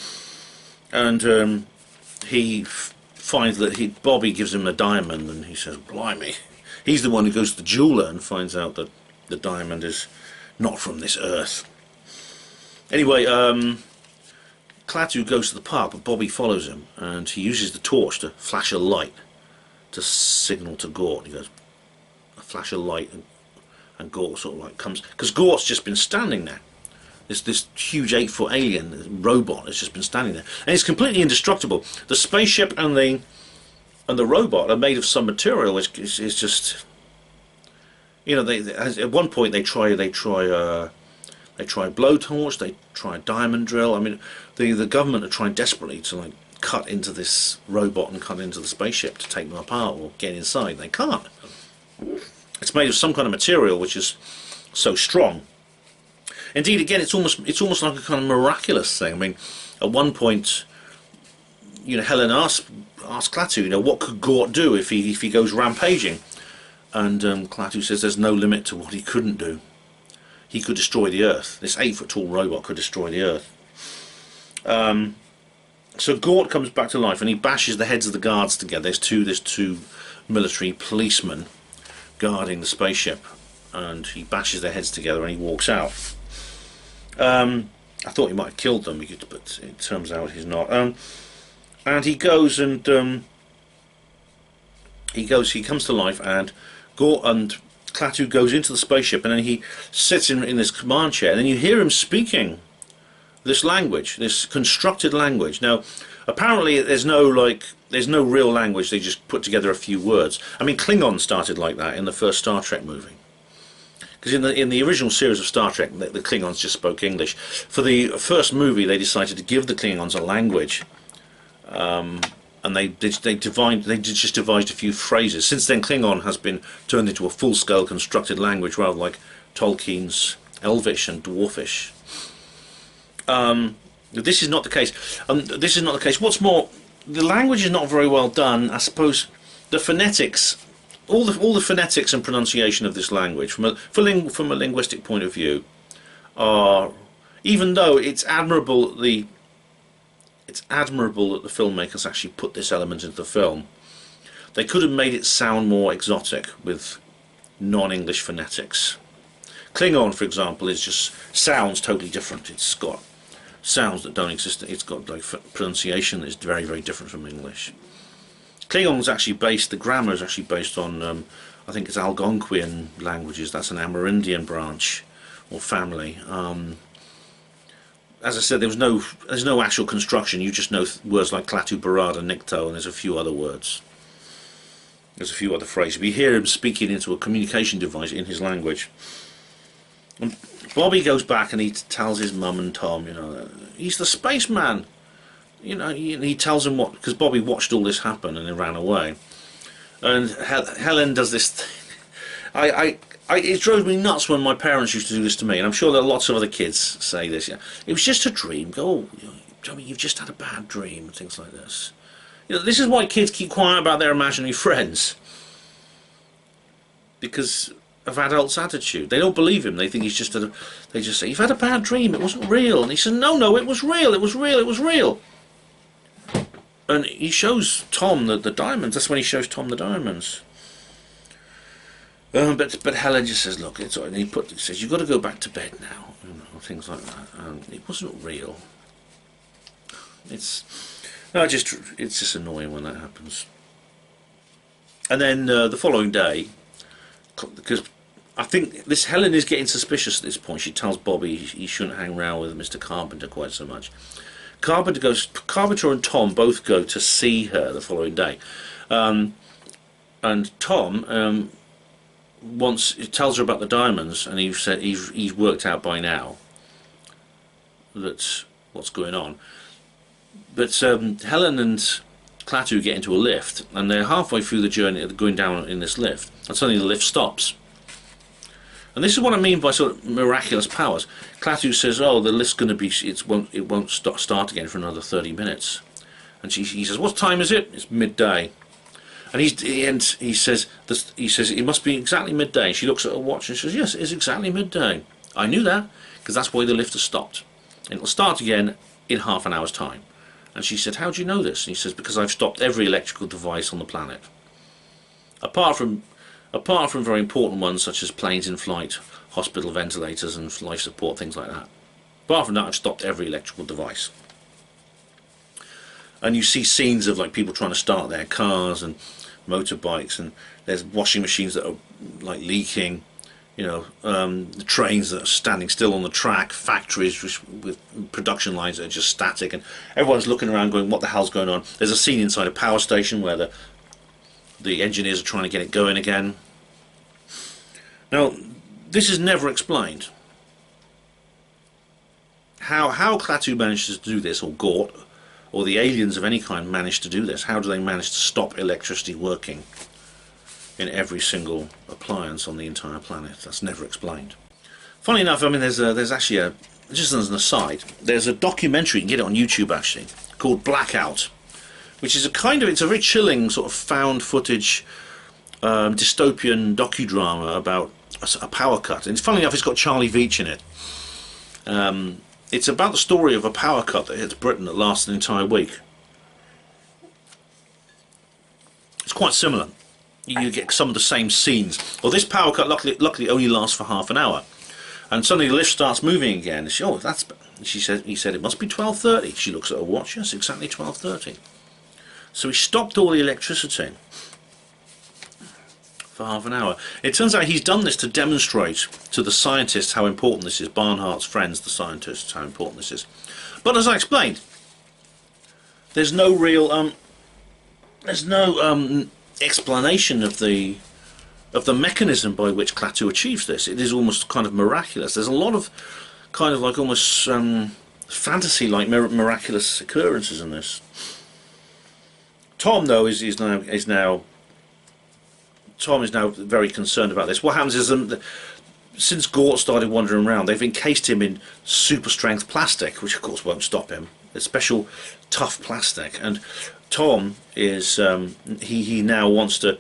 and he finds that Bobby gives him a diamond, and he says, blimey, he's the one who goes to the jeweler and finds out that the diamond is not from this earth. Anyway, Klaatu goes to the park, but Bobby follows him, and he uses the torch to flash a light to signal to Gort. He goes, a flash of light, and Gort sort of like comes, because Gort's just been standing there. This huge 8-foot alien robot has just been standing there, and it's completely indestructible. The spaceship and the robot are made of some material which is just, you know, at one point they try a blowtorch, they try a diamond drill. I mean, the government are trying desperately to, like, cut into this robot and cut into the spaceship to take them apart or get inside. They can't. It's made of some kind of material which is so strong. Indeed, again, it's almost like a kind of miraculous thing. I mean, at one point, Helen asks Klaatu, what could Gort do if he goes rampaging? And Klaatu says there's no limit to what he couldn't do. He could destroy the Earth. This 8-foot tall robot could destroy the Earth. So Gort comes back to life and he bashes the heads of the guards together. There's two military policemen guarding the spaceship, and he bashes their heads together and he walks out. I thought he might have killed them, but it turns out he's not. And he goes and he comes to life, and Gort and Klaatu goes into the spaceship, and then he sits in this command chair, and then you hear him speaking this language, this constructed language. Now, apparently there's no real language. They just put together a few words. I mean, Klingon started like that in the first Star Trek movie, because in the original series of Star Trek, the Klingons just spoke English. For the first movie, they decided to give the Klingons a language, and they just devised a few phrases. Since then, Klingon has been turned into a full-scale constructed language, rather like Tolkien's Elvish and Dwarfish. This is not the case. This is not the case. What's more, the language is not very well done. I suppose the phonetics, all the phonetics and pronunciation of this language, from a linguistic point of view, are, even though it's admirable that the filmmakers actually put this element into the film, they could have made it sound more exotic with non-English phonetics. Klingon, for example, sounds totally different. It's got sounds that don't exist. It's got pronunciation that is very, very different from English. Klingon's actually the grammar is actually based on, I think it's Algonquian languages. That's an Amerindian branch or family. As I said, there's no actual construction. You just know words like Klaatu, Barada, Nikto, and there's a few other words. There's a few other phrases. We hear him speaking into a communication device in his language. And Bobby goes back and he tells his mum and Tom, he's the spaceman. He tells him what, because Bobby watched all this happen and then ran away. And Helen does this thing. It drove me nuts when my parents used to do this to me, and I'm sure that lots of other kids say this. It was just a dream. Johnny, you've just had a bad dream, and things like this. This is why kids keep quiet about their imaginary friends, because of adults' attitude. They don't believe him. They think he's just they just say, you've had a bad dream, it wasn't real. And he says, no, it was real, it was real, it was real. And he shows Tom the diamonds. That's when he shows Tom the diamonds. But Helen just says, look, it's all right. And he says, you've got to go back to bed now, things like that. It wasn't real. It's just annoying when that happens. And then the following day, because I think Helen is getting suspicious at this point. She tells Bobby he shouldn't hang around with Mr. Carpenter quite so much. Carpenter and Tom both go to see her the following day, and Tom tells her about the diamonds, and he said he's worked out by now that's what's going on. But Helen and Klaatu get into a lift, and they're halfway through the journey, going down in this lift, and suddenly the lift stops. And this is what I mean by sort of miraculous powers. Klaatu says, "Oh, the lift's going to be it won't start again for another 30 minutes," and he says, "What time is it?" "It's midday." And he says it must be exactly midday. And she looks at her watch and says, "Yes, it's exactly midday. I knew that because that's why the lift has stopped. And it'll start again in half an hour's time." And she said, "How do you know this?" And he says, "Because I've stopped every electrical device on the planet. Apart from very important ones such as planes in flight, hospital ventilators and life support, things like that. Apart from that, I've stopped every electrical device." And you see scenes of like people trying to start their cars and motorbikes, and there's washing machines that are like leaking, the trains that are standing still on the track, factories with production lines that are just static, and everyone's looking around going, what the hell's going on? There's a scene inside a power station where the engineers are trying to get it going again. Now, this is never explained. How Klaatu manages to do this, or Gort, or the aliens of any kind manage to do this. How do they manage to stop electricity working in every single appliance on the entire planet? That's never explained. Funny enough, I mean, there's actually a, just as an aside, there's a documentary, you can get it on YouTube actually, called Blackout, which is a kind of, it's a very chilling sort of found footage dystopian docudrama about a power cut. And funny enough, it's got Charlie Veitch in it. It's about the story of a power cut that hits Britain that lasts an entire week. It's quite similar. You get some of the same scenes. Well, this power cut luckily only lasts for half an hour, and suddenly the lift starts moving again. She, oh, that's. He said it must be 12:30. She looks at her watch. Yes, exactly 12:30. So he stopped all the electricity for half an hour. It turns out he's done this to demonstrate to the scientists how important this is. Barnhart's friends, the scientists, how important this is. But as I explained, there's no real explanation of the mechanism by which Klaatu achieves this. It is almost kind of miraculous. There's a lot of kind of like almost fantasy-like miraculous occurrences in this. Tom, though, is now very concerned about this. What happens is since Gort started wandering around, they've encased him in super strength plastic, which of course won't stop him. It's special tough plastic, and Tom is he now wants to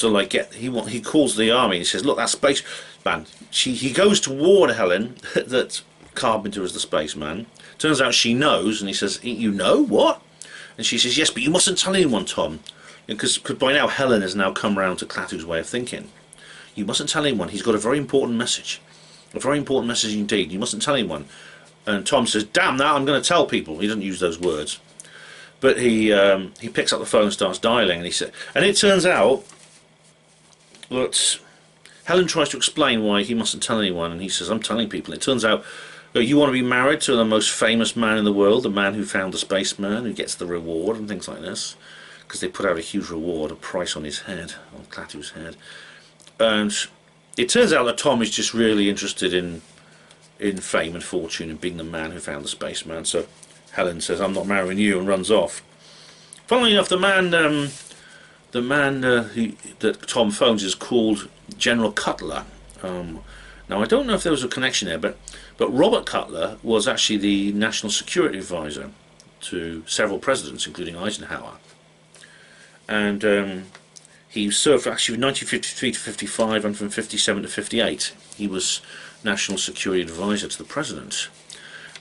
like he calls the army. He says, look, that spaceman. He goes to warn Helen that Carpenter is the spaceman. Turns out she knows, and he says, you know what? And she says, yes, but you mustn't tell anyone, Tom, because by now Helen has now come round to Klaatu's way of thinking. You mustn't tell anyone. He's got a very important message, indeed. You mustn't tell anyone. And Tom says, damn that, I'm going to tell people. He doesn't use those words. But he picks up the phone and starts dialing, and he said, and it turns out that Helen tries to explain why he mustn't tell anyone, and he says, I'm telling people. It turns out that you want to be married to the most famous man in the world, the man who found the spaceman, who gets the reward and things like this, because they put out a huge reward, a price on his head, on Klaatu's head. And it turns out that Tom is just really interested in fame and fortune and being the man who found the spaceman. So Helen says, I'm not marrying you, and runs off. Funnily enough, the man that Tom phones is called General Cutler. Now I don't know if there was a connection there, but Robert Cutler was actually the national security advisor to several presidents, including Eisenhower. And he served actually from 1953 to 55 and from 57 to 58. He was national security advisor to the president.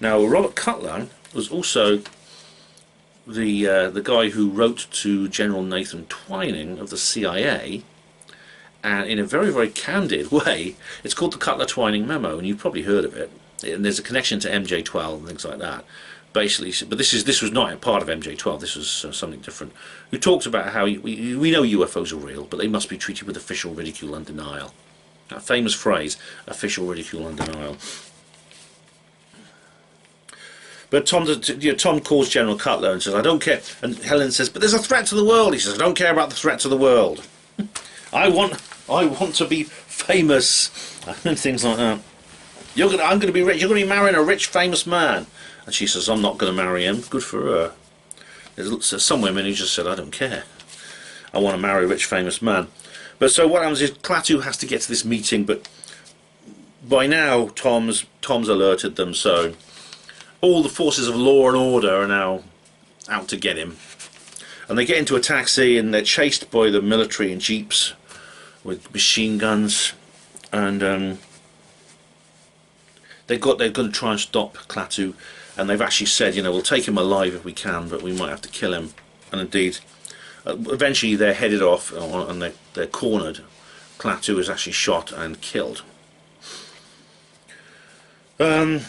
Now Robert Cutler was also the guy who wrote to General Nathan Twining of the CIA, and in a very, very candid way. It's called the Cutler-Twining Memo, and you've probably heard of it. And there's a connection to MJ-12 and things like that. Basically, but this was not a part of MJ-12. This was something different. Who talks about how we know UFOs are real, but they must be treated with official ridicule and denial. That famous phrase, official ridicule and denial. But Tom calls General Cutler and says, I don't care. And Helen says, but there's a threat to the world. He says, I don't care about the threat to the world. I want to be famous. And things like that. I'm going to be rich. You're going to be marrying a rich, famous man. And she says, I'm not going to marry him. Good for her. There's some women who just said, I don't care. I want to marry a rich, famous man. But so what happens is Klaatu has to get to this meeting, but by now Tom's alerted them, so all the forces of law and order are now out to get him. And they get into a taxi and they're chased by the military in jeeps with machine guns, and they're going to try and stop Klaatu, and they've actually said, we'll take him alive if we can, but we might have to kill him. And indeed, eventually they're headed off and they're cornered. Klaatu is actually shot and killed. But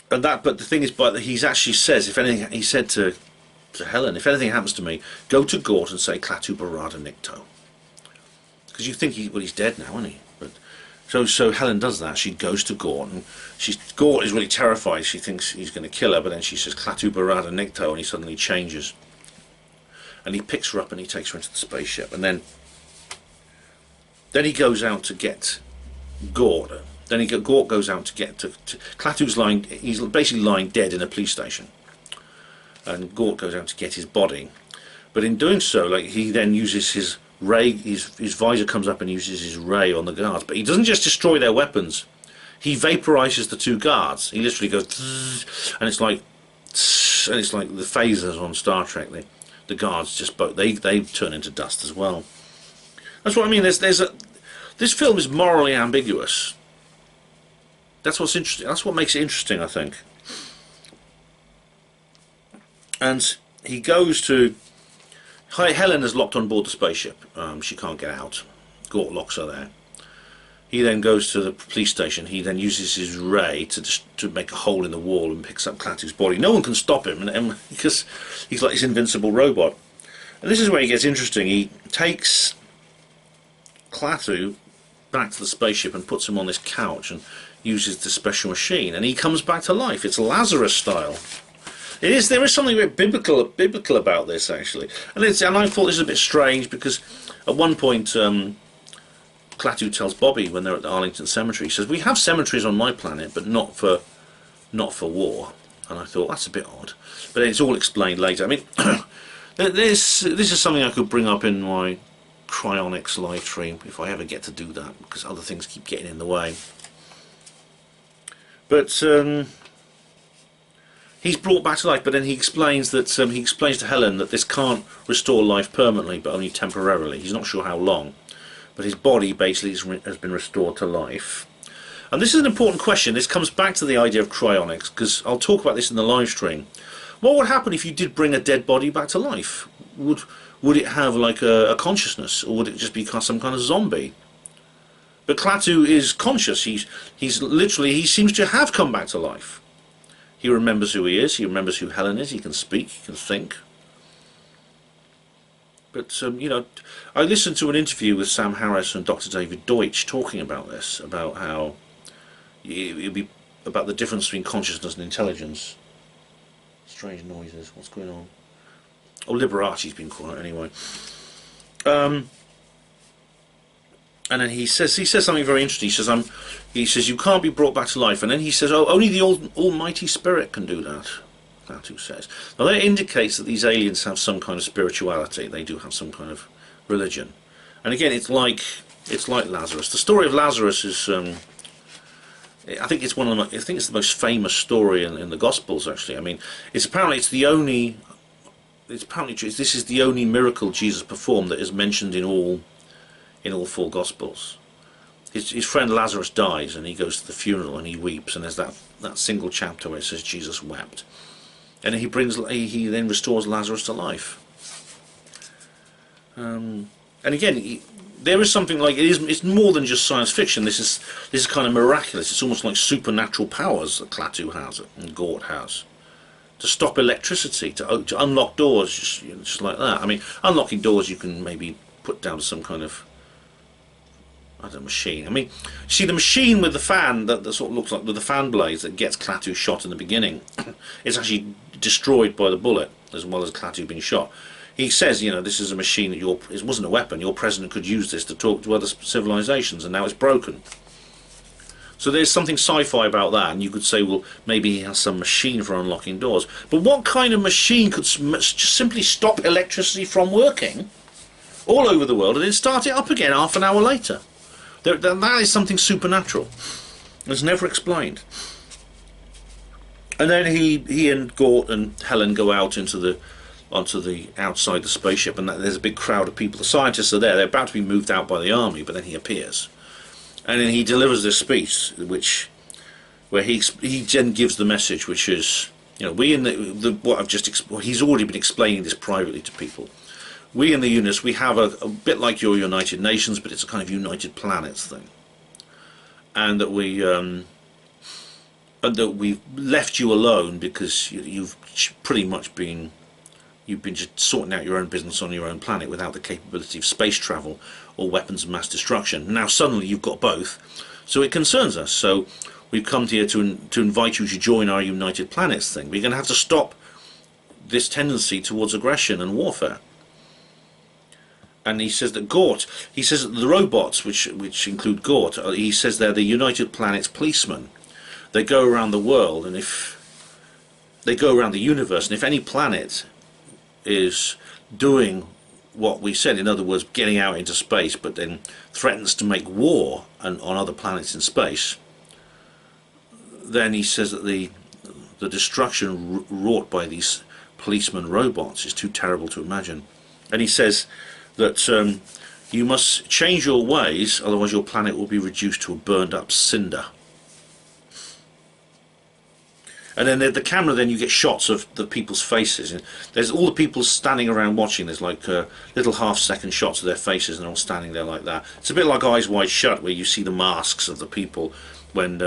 the thing is, he's actually says, if anything, he said to Helen, if anything happens to me, go to Gort and say Klaatu Barada Nikto. Because you think he's dead now, isn't he? But so Helen does that. She goes to Gort, and Gort is really terrified. She thinks he's going to kill her, but then she says Klaatu Barada Nikto, and he suddenly changes. And he picks her up and he takes her into the spaceship, and then he goes out to get Gort. Gort goes out to get to Klaatu's lying. He's basically lying dead in a police station, and Gort goes out to get his body. But in doing so, he then uses his ray, his visor comes up and uses his ray on the guards. But he doesn't just destroy their weapons. He vaporizes the two guards. He literally goes, and it's like, and it's like the phasers on Star Trek. The guards just they turn into dust as well. That's what I mean. This film is morally ambiguous. That's what's interesting. That's what makes it interesting, I think. And he goes to. Helen is locked on board the spaceship. She can't get out. Gort locks her there. He then goes to the police station. He then uses his ray to make a hole in the wall and picks up Klaatu's body. No one can stop him, and because he's like this invincible robot. And this is where he gets interesting. He takes Klaatu back to the spaceship and puts him on this couch and uses the special machine, and he comes back to life. It's Lazarus style. It is. There is something a bit biblical about this, actually, and I thought this was a bit strange because at one point Klaatu tells Bobby when they're at the Arlington Cemetery, he says, "We have cemeteries on my planet, but not for war." And I thought that's a bit odd, but it's all explained later. I mean, this is something I could bring up in my Cryonics live stream if I ever get to do that, because other things keep getting in the way. But he's brought back to life, but then he explains to Helen that this can't restore life permanently, but only temporarily. He's not sure how long, but his body basically has been restored to life. And this is an important question. This comes back to the idea of cryonics, because I'll talk about this in the live stream. What would happen if you did bring a dead body back to life? Would it have like a consciousness, or would it just become some kind of zombie? But Klaatu is conscious. He seems to have come back to life. He remembers who he is. He remembers who Helen is. He can speak. He can think. But you know, I listened to an interview with Sam Harris and Dr. David Deutsch talking about this, about how it'd be about the difference between consciousness and intelligence. Strange noises. What's going on? Oh, Liberace's been quiet anyway. And then he says something very interesting. He says you can't be brought back to life. And then he says, oh, only the Almighty Spirit can do that. Klaatu says. Now that indicates that these aliens have some kind of spirituality. They do have some kind of religion. And again, it's like Lazarus. The story of Lazarus is, I think it's the most famous story in the Gospels. Actually, I mean, this is the only miracle Jesus performed that is mentioned in all four Gospels. His friend Lazarus dies, and he goes to the funeral and he weeps, and there's that single chapter where it says Jesus wept, and he then restores Lazarus to life. And again, there is something like it's more than just science fiction. This is kind of miraculous. It's almost like supernatural powers that Klaatu has and Gort has. To stop electricity, to unlock doors, just like that. I mean, unlocking doors you can maybe put down to some kind of, I don't know, machine. I mean, see the machine with the fan that sort of looks like with the fan blades that gets Klaatu shot in the beginning, it's actually destroyed by the bullet as well as Klaatu being shot. He says, you know, this is a machine that it wasn't a weapon. Your president could use this to talk to other civilizations, and now it's broken. So there's something sci-fi about that, and you could say, well, maybe he has some machine for unlocking doors. But what kind of machine could just simply stop electricity from working all over the world and then start it up again half an hour later? That is something supernatural. It's never explained. And then he and Gort and Helen go out onto the outside the spaceship, and there's a big crowd of people. The scientists are there. They're about to be moved out by the army, but then he appears. And then he delivers this speech, where he then gives the message, which is, you know, we in what I've just he's already been explaining this privately to people. We in the universe, we have a bit like your United Nations, but it's a kind of United Planets thing, and that we've left you alone because you've pretty much been just sorting out your own business on your own planet without the capability of space travel or weapons of mass destruction. Now suddenly you've got both, so it concerns us. So we've come here to invite you to join our United Planets thing. We're going to have to stop this tendency towards aggression and warfare. And he says that the robots, which include Gort, he says they're the United Planets policemen. They go around the world, and if they go around the universe, and if any planet is doing what we said, in other words, getting out into space, but then threatens to make war on other planets in space, then he says that the destruction wrought by these policeman robots is too terrible to imagine. And he says that you must change your ways, otherwise your planet will be reduced to a burned up cinder. And then the camera, then you get shots of the people's faces. And there's all the people standing around watching. There's like little half-second shots of their faces, and they're all standing there like that. It's a bit like Eyes Wide Shut, where you see the masks of the people when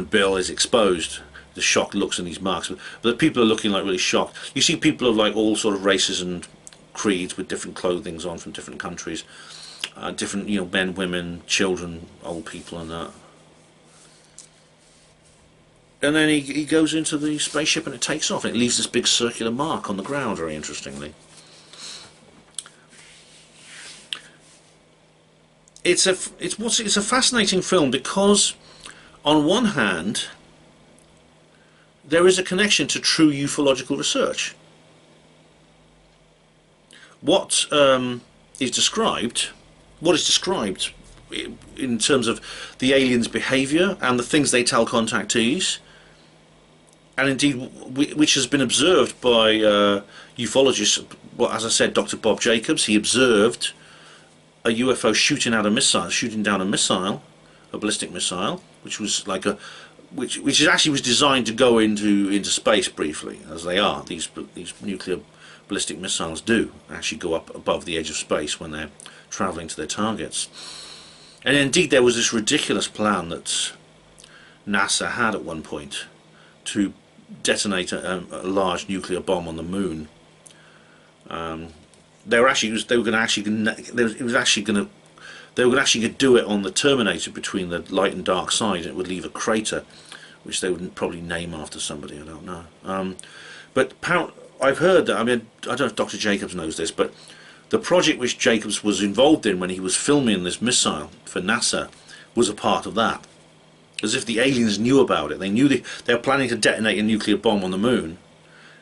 Bill is exposed. The shocked looks in these masks, but the people are looking like really shocked. You see people of like all sort of races and creeds with different clothings on from different countries, different, you know, men, women, children, old people, and that. And then he goes into the spaceship and it takes off. And it leaves this big circular mark on the ground, very interestingly. It's a fascinating film because, on one hand, there is a connection to true ufological research. What is described in terms of the aliens' behaviour and the things they tell contactees, and indeed which has been observed by ufologists. Well, as I said, Dr. Bob Jacobs, he observed a UFO shooting down a missile, a ballistic missile, which was like which actually was designed to go into space briefly, as they are. These nuclear ballistic missiles do actually go up above the edge of space when they're travelling to their targets. And indeed, there was this ridiculous plan that NASA had at one point to detonate a large nuclear bomb on the moon. They were actually going to do it on the terminator between the light and dark side, and it would leave a crater, which they would probably name after somebody, I don't know. But I've heard that, I mean, I don't know if Dr. Jacobs knows this, but the project which Jacobs was involved in when he was filming this missile for NASA was a part of that. As if the aliens knew about it. They knew they were planning to detonate a nuclear bomb on the moon,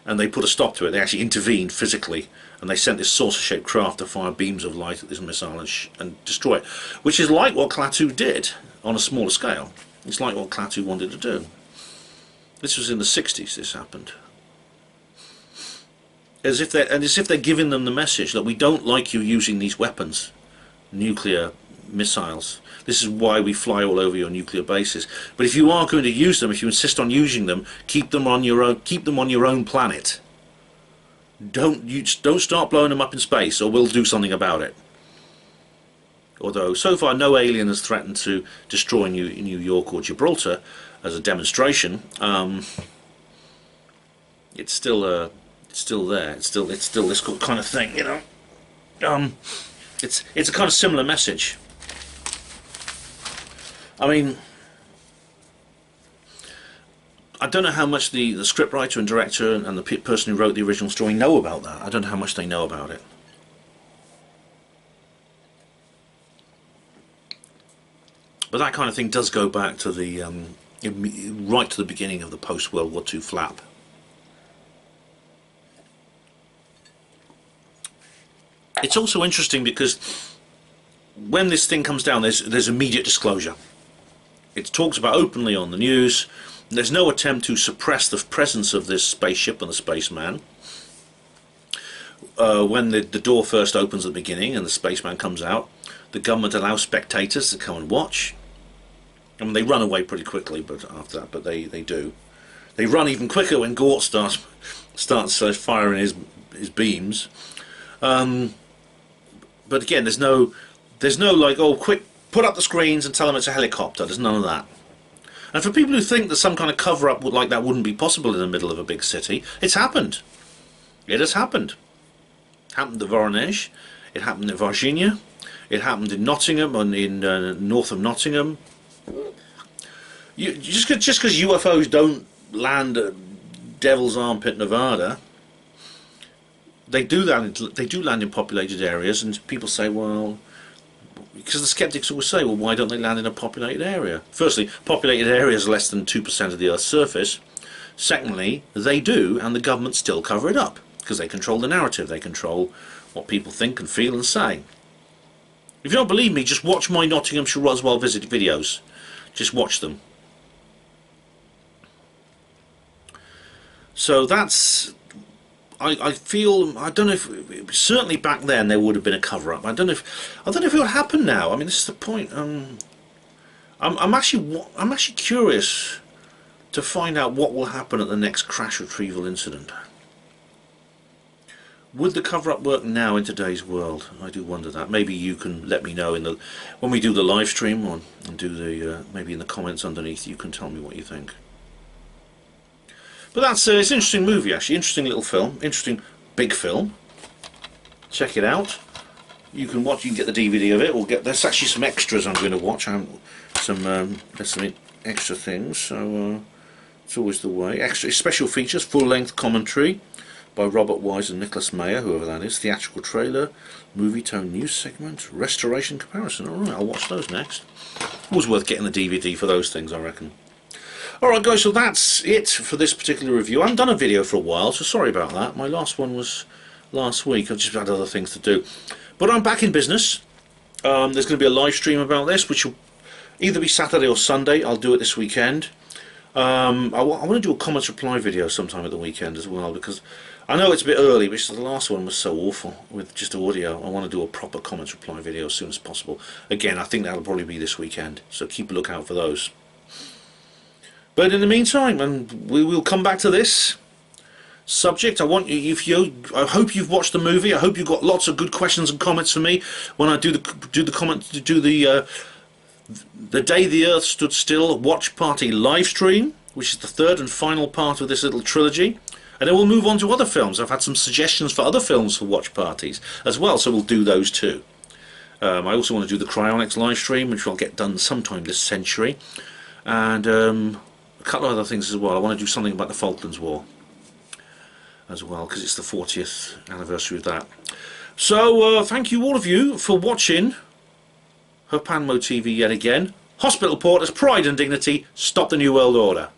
and they put a stop to it. They actually intervened physically, and they sent this saucer-shaped craft to fire beams of light at this missile and destroy it, which is like what Klaatu did on a smaller scale. It's like what Klaatu wanted to do. This was in the 60s this happened. As if they're giving them the message that we don't like you using these weapons, nuclear missiles. This is why we fly all over your nuclear bases. But if you are going to use them, if you insist on using them, keep them on your own planet. Don't start blowing them up in space, or we'll do something about it. Although so far no alien has threatened to destroy New York or Gibraltar as a demonstration. It's still there. It's still this kind of thing, you know. It's a kind of similar message. I mean, I don't know how much the scriptwriter and director and the person who wrote the original story know about that. I don't know how much they know about it. But that kind of thing does go back to the right to the beginning of the post-World War II flap. It's also interesting because when this thing comes down, there's immediate disclosure. It's talked about openly on the news. There's no attempt to suppress the presence of this spaceship and the spaceman. When the door first opens at the beginning and the spaceman comes out, the government allows spectators to come and watch. I mean, they run away pretty quickly, but after that, they do. They run even quicker when Gort starts firing his beams. But again, there's no like, oh, quick, put up the screens and tell them it's a helicopter. There's none of that. And for people who think that some kind of cover-up like that wouldn't be possible in the middle of a big city, it's happened. It has happened. It happened at Voronezh. It happened in Virginia. It happened in Nottingham and in north of Nottingham. Just because UFOs don't land at Devil's Armpit, Nevada, they do land in populated areas, and people say, well, because the skeptics always say, well, why don't they land in a populated area? Firstly, populated areas are less than 2% of the Earth's surface. Secondly, they do, and the government still cover it up because they control the narrative. They control what people think and feel and say. If you don't believe me, just watch my Nottinghamshire Roswell visit videos. Just watch them. So that's, I feel, I don't know if, certainly back then there would have been a cover-up. I don't know if it would happen now. I mean, this is the point. I'm actually curious to find out what will happen at the next crash retrieval incident. Would the cover-up work now in today's world? I do wonder that. Maybe you can let me know when we do the live stream, or and do the maybe in the comments underneath. You can tell me what you think. But that's it's an interesting movie, actually. Interesting little film. Interesting big film. Check it out. You can watch. You can get the DVD of it, or there's actually some extras I'm going to watch. There's some extra things. So it's always the way. Extra special features, full-length commentary by Robert Wise and Nicholas Mayer, whoever that is, theatrical trailer, movie tone news segment, restoration comparison. Alright, I'll watch those next. Always worth getting the DVD for those things, I reckon. Alright guys, so that's it for this particular review. I haven't done a video for a while, so sorry about that. My last one was last week. I've just had other things to do. But I'm back in business. There's going to be a live stream about this, which will either be Saturday or Sunday. I'll do it this weekend. I want to do a comments reply video sometime at the weekend as well, because I know it's a bit early, but the last one was so awful with just audio. I want to do a proper comments reply video as soon as possible. Again, I think that'll probably be this weekend, so keep a lookout for those. But in the meantime, and we will come back to this subject. I hope you've watched the movie. I hope you've got lots of good questions and comments for me when I do the Day the Earth Stood Still watch party live stream, which is the third and final part of this little trilogy. And then we'll move on to other films. I've had some suggestions for other films for watch parties as well, so we'll do those too. I also want to do the Cryonics live stream, which I'll get done sometime this century. And a couple of other things as well. I want to do something about the Falklands War as well, because it's the 40th anniversary of that. So thank you all of you for watching Herpanmo TV yet again. Hospital Porters, Pride and Dignity, Stop the New World Order.